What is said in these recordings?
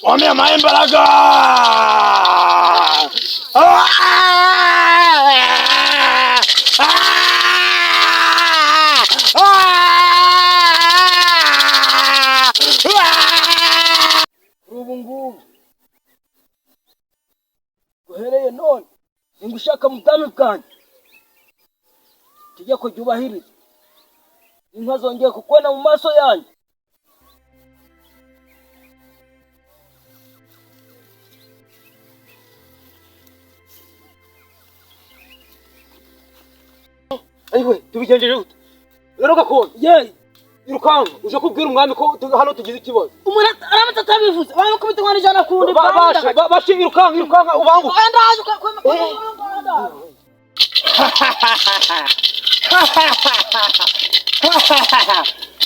wameamaye imbaraga. ubu ngubu guhereye none ningushaka mu bwami bwanjye itegeko ryubahiriza inka zongeye kukwena mu maso yanjye. Ayiwe tubigenjeje gute rero gakoni irukanga uje kubwira umwami ko hano tugize ikibazo. Umuntu aramutse atabivuze bamukubita inkoni ijana kundi bashe irukanga ubanguka ndaje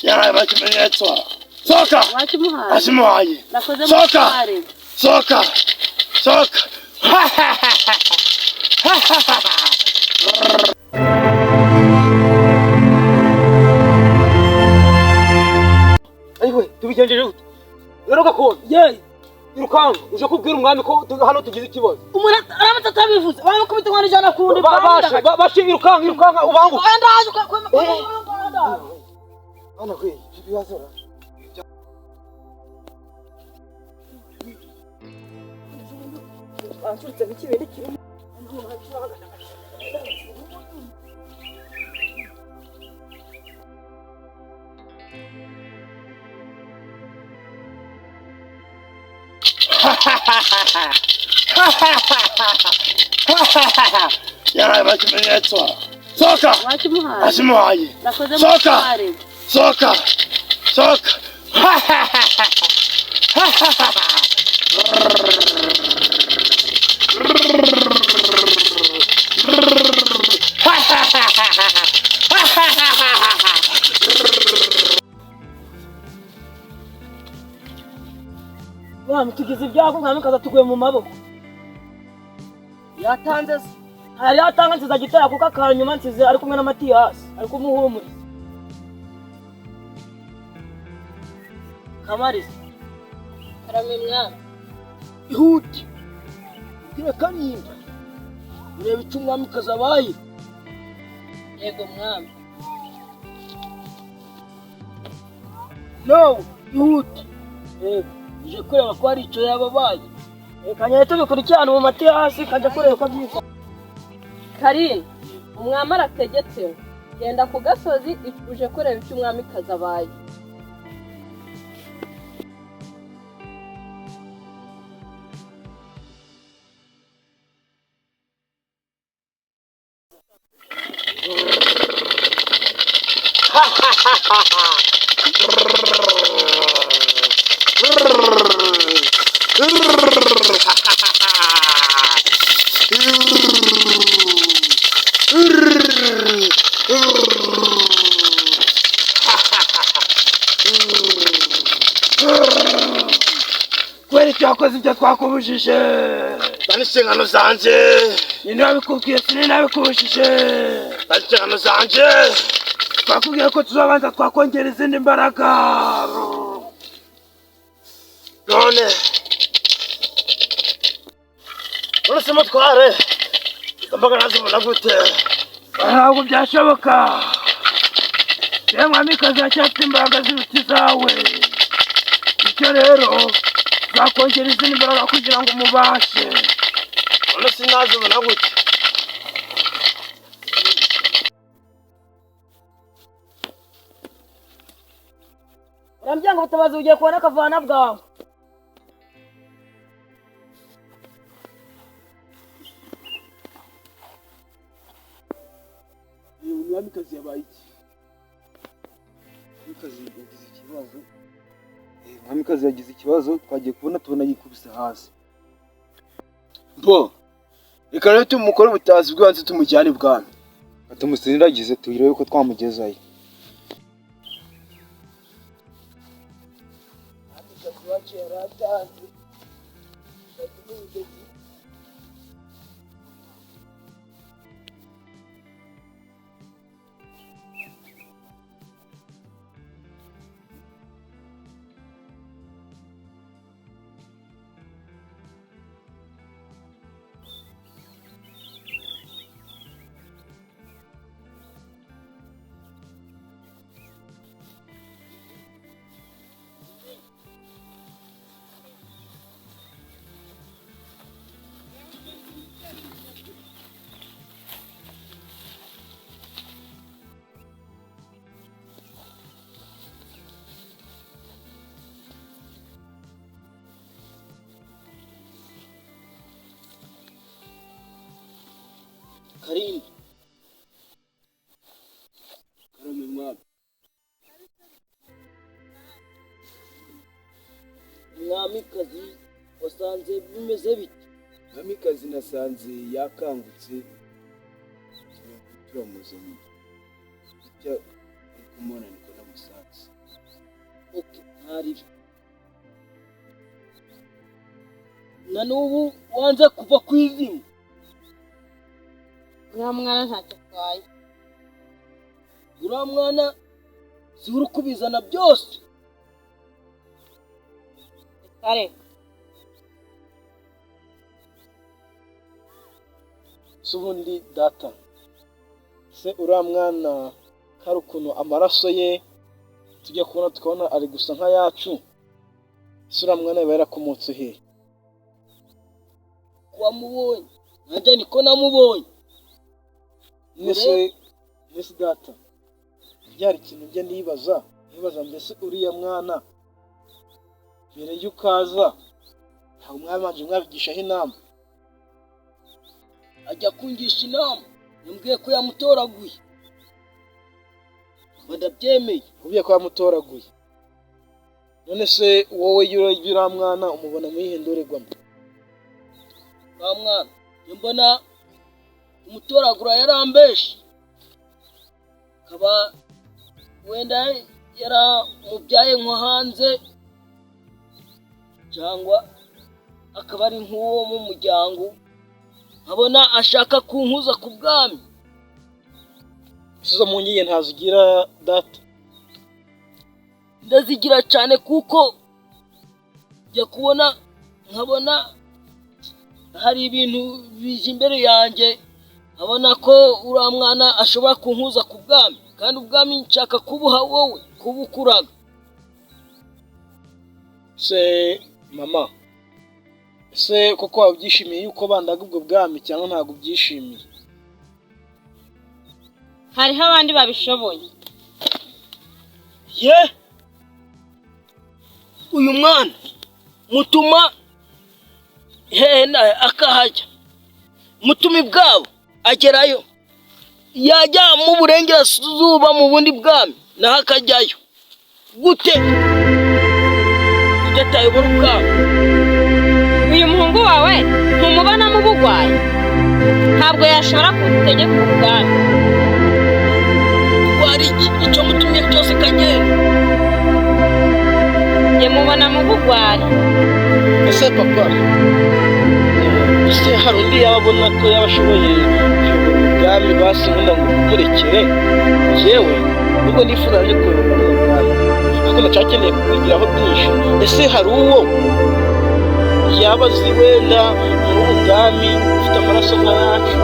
yaraye bakimenyetso soka asimuhaye soka ayiwe tubigenjeje gute rero gakoni irukanga uje kubwira umwami ko hano tugize ikibazo. umuntu aramutse atabivuze bamukubita inkoni ijana kundi bashe irukanga ubanguka ndaje ana kwe ibibazo anshutse bikibindi kirimo yaraye bakimenyetso soka asimuhaye soka Mwami tugize ibyago mwami kaza tuguye mu maboko yatanze se hari yatanga nziza gitera kuko akanyuma nsize ari kumwe na Matiyasi ari kumuhumuriza Kamariza karame mwami ihuti gira Kanimba urebe icyo umwami kazabaye. Yego mwami no ihuti ije kureba ko hari icyo yababaye reka nyine tubikurikirane mu Matiyasi kajya kureba ko byiza. Karine umwami arategetse genda ku gasozi uje kureba icyo umwami kazabaye. kweli cyakoze ibyo twakubujije bani inshingano zanje ninde wabikubwiye sininde nabikubujije bani inshingano zanje twakubwiye ko tuzabanza twakongera izindi mbaraga none se mutware imbaga nazibona gute ntabwo byashoboka yewe mwamikazi yacyafite imbaraga z'ibiti zawe icyo rero zakongera izindi mbaraga kugira ngo mubashe none sinazibona gute urambye ngo ubutabazi bugiye kubona akavana bwawe. umwamikazi yabaye iki umwamikazi yagize ikibazo twagiye kubona tubona yikubise hasi reka rero tumukore ubutabazi bw'ibanze tumujyane ibwami tumusindagize tuyirebe ko twamugezayo. Karindi. Karame mwami. Mwamikazi wasanze bimeze bite? Mwamikazi nasanze yakangutse turamuzanye icyo uri kumubona niko namusanze. Okay, ntaribi. Na n'ubu wanze kuva ku izima. uriya mwana ntacyo atwaye. Uriya mwana si uri kubizana byose. Kare se ubundi data se uriya mwana kari ukuntu amaraso ye tujya kubona tukabona ari gusa nk'ayacu, se uriya mwana yaba yarakomotse he? Wamubonye nanjye niko namubonye. Mbese data byari ikintu njya nibaza mbese uriya mwana mbere y'uko aza ntabwo mwabanje mwabigishaho inama? Ajya kungisha inama yambwiye ko yamutoraguye. Badabyemeye. Ubwiye ko yamutoraguye. None se wowe uriya mwana umubona mu yihe ndorerwamo? Wa mwana mbona umutoragura yarambeshe. Kaba wenda yaramubyaye nko hanze cyangwa akaba ari nk'uwo mu muryango, nkabona ashaka kunkuza ku bwami. Izo mu nyiye ntazigira data? Ndazigira cyane kuko njya kubona nkabona hari ibintu bije imbere yanjye, nkabona ko uriya mwana ashobora kunkuza ku bwami, kandi ubwami nshaka kubuha wowe kubukuraga. Se mama, se koko wabyishimiye yuko bandaga ubwo bwami cyangwa ntabwo ubyishimiye? hariho abandi babishoboye. Ye uyu mwana mutuma nawe akahajya, mutumi bwabo agerayo, yajya mu burengerazuba mu bundi bwami naho akajyayo gute atayobora ubwami? uyu muhungu wawe ntumubonamo ubugwayi? ntabwo yashobora kugutegeka ubwami. wari icyo mutumye cyose kagenda. njye mubonamo ubugwayi. Ese papa, ese hari undi yababona ko yabashoboye ubwami basi nkunda ngo umurekere yewe nubwo nifuza yo kuyobora ubwami ariko ndacyakeneye kubigiraho byinshi? Ese hari uwo yaba azi wenda muri ubu bwami ufite amaraso nk'ayacu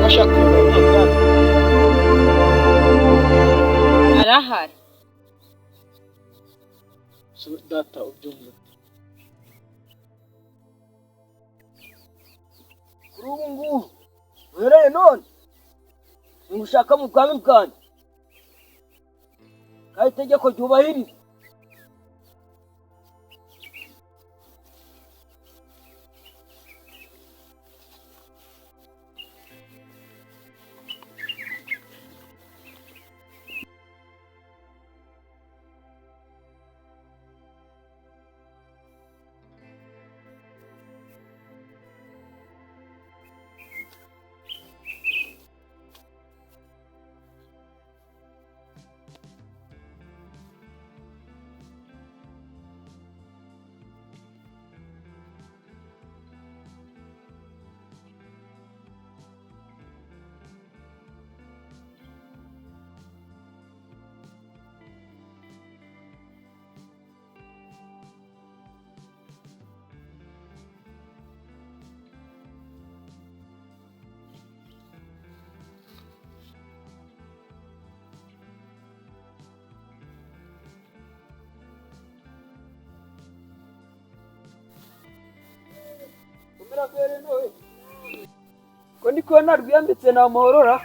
ashaka kuyobora ubwami? arahari. Data ubyumva? Kuri ubu ngubu uhereye none nimushaka mu bwami bwanjye, kandi itegeko ryubahiriza. Ko ndi kubona rwiyambitse nta muhorora?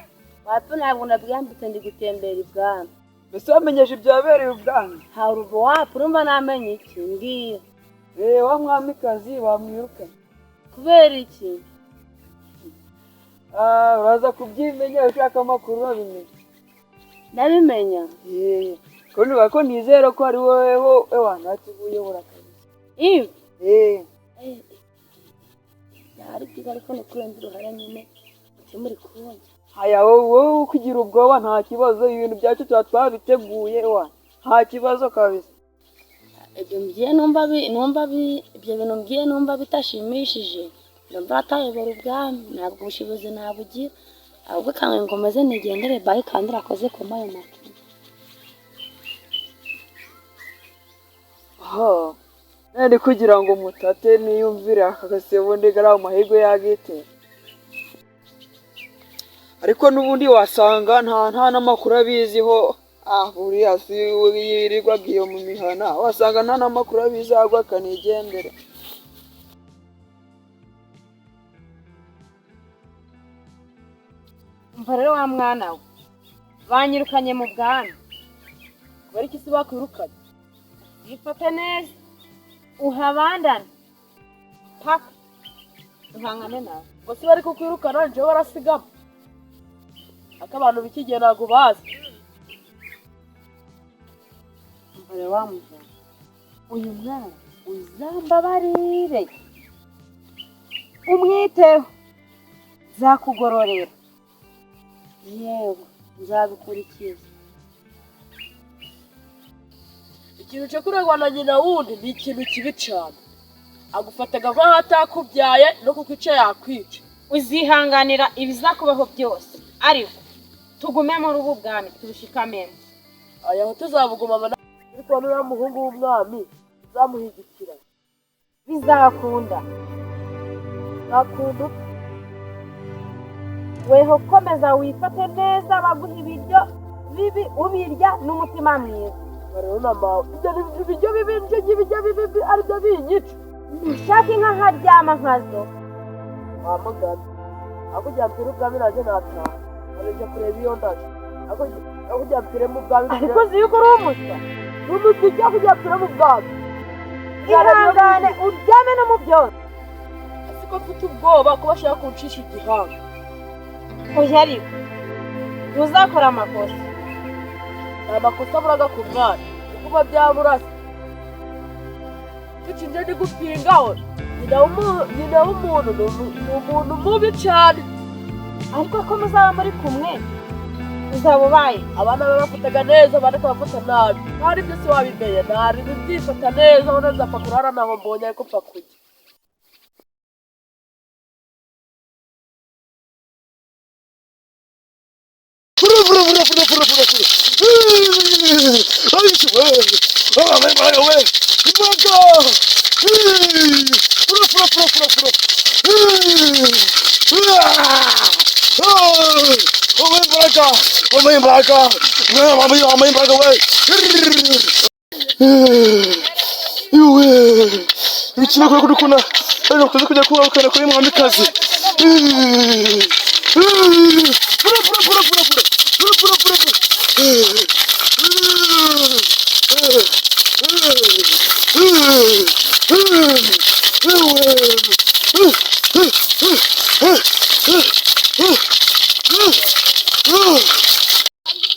Wapi ntabwo nabwambitse ndi gutembera ibwami. Mbese wamenyeje ibyabereye ubwami? hari ubu wapi urumva namenye iki mbwira. Wa mwamikazi bamwirukanye. kubera iki? uraza kubyimenya ushaka amakuru urabimenya. ndabimenya Ko niba ko nizera ko ari woweho wanatubuyobora kabisa. ibi yari byiza ariko ni kurenza uruhare nyine muri kubonye. Haya wowe kugira ubwoba nta kibazo, ibintu byacu tuba twabiteguye nta kibazo kabisa. ibyo bintu mbwiye numva bitashimishije ndumva atayobora ubwami, ntabwo ubushobozi nabugira, ahubwo kamwe ngo maze nigendere bayi kandi urakoze ku mayo makuru. Nari kugira ngo mutate niyumvire akagasebo ndigara amahirwe yagite, ariko n'ubundi wasanga nta n'amakuru abiziho. Buriya si yirirwaga iyo mu mihana, wasanga nta n'amakuru abizi ahubwo akanigendera. umva rero wa mwana we, banyirukanye mu bwami kubera iki se bakwirukanye? yifate neza uhabandane paka uhangane nawe. ngo se bari kukwirukana nje barasigama aka abantu bikigiye ntabwo bazi. umva rero wa mugabo, uyu mwana uzambabarire umwiteho, nzakugororera, yewe nzabikurikiza. ikintu cyo kurengwa na nyina wundi ni ikintu kibi cyane, agufataga nk'aho atakubyaye no kukwica yakwica. uzihanganira ibizakubaho byose, ariko tugume muri ubu bwami tubushikamemo. aya ho tuzabugumana ariko n'uriya muhungu w'umwami uzamuhigikira bizakunda weho komeza wifate neza, baguha ibiryo bibi ubirya n'umutima mwiza. rero na mawe ibyo bibi nje ibijya bibi aribyo binyica. ushaka inka nkaryama nkazo wamugana ako ujyampira ubwami nanjye nataha aribyo kureba iyo ndaje ako ujyampire mu bwami ariko uzi yuko uri umuswa. n'umuti ujya kujyampira mu bwami. ihangane uryame no mu byose. siko mfite ubwoba ko bashaka kuncisha igihanga. oya ariko ntuzakora amakosa. nta makosa aburaga ku mwana kuba byaburase tucinje ndi gupingaho. nyina w'umuntu ni umuntu mubi cyane, ariko ko muzaba muri kumwe uzaba ubaye. abana be bafataga neza abandi akabafata nabi, ntari byose wabimenya ntari byifata neza aho nzapfa kurara naho mbonye ariko mpfa kujya. Ikina kuri kudukuna ariko kuza kujya kuba kuri mwamikazi.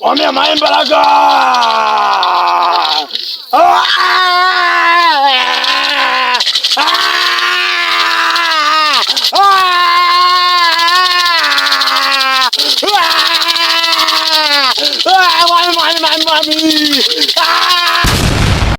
Wame amaimbaraga. Mami!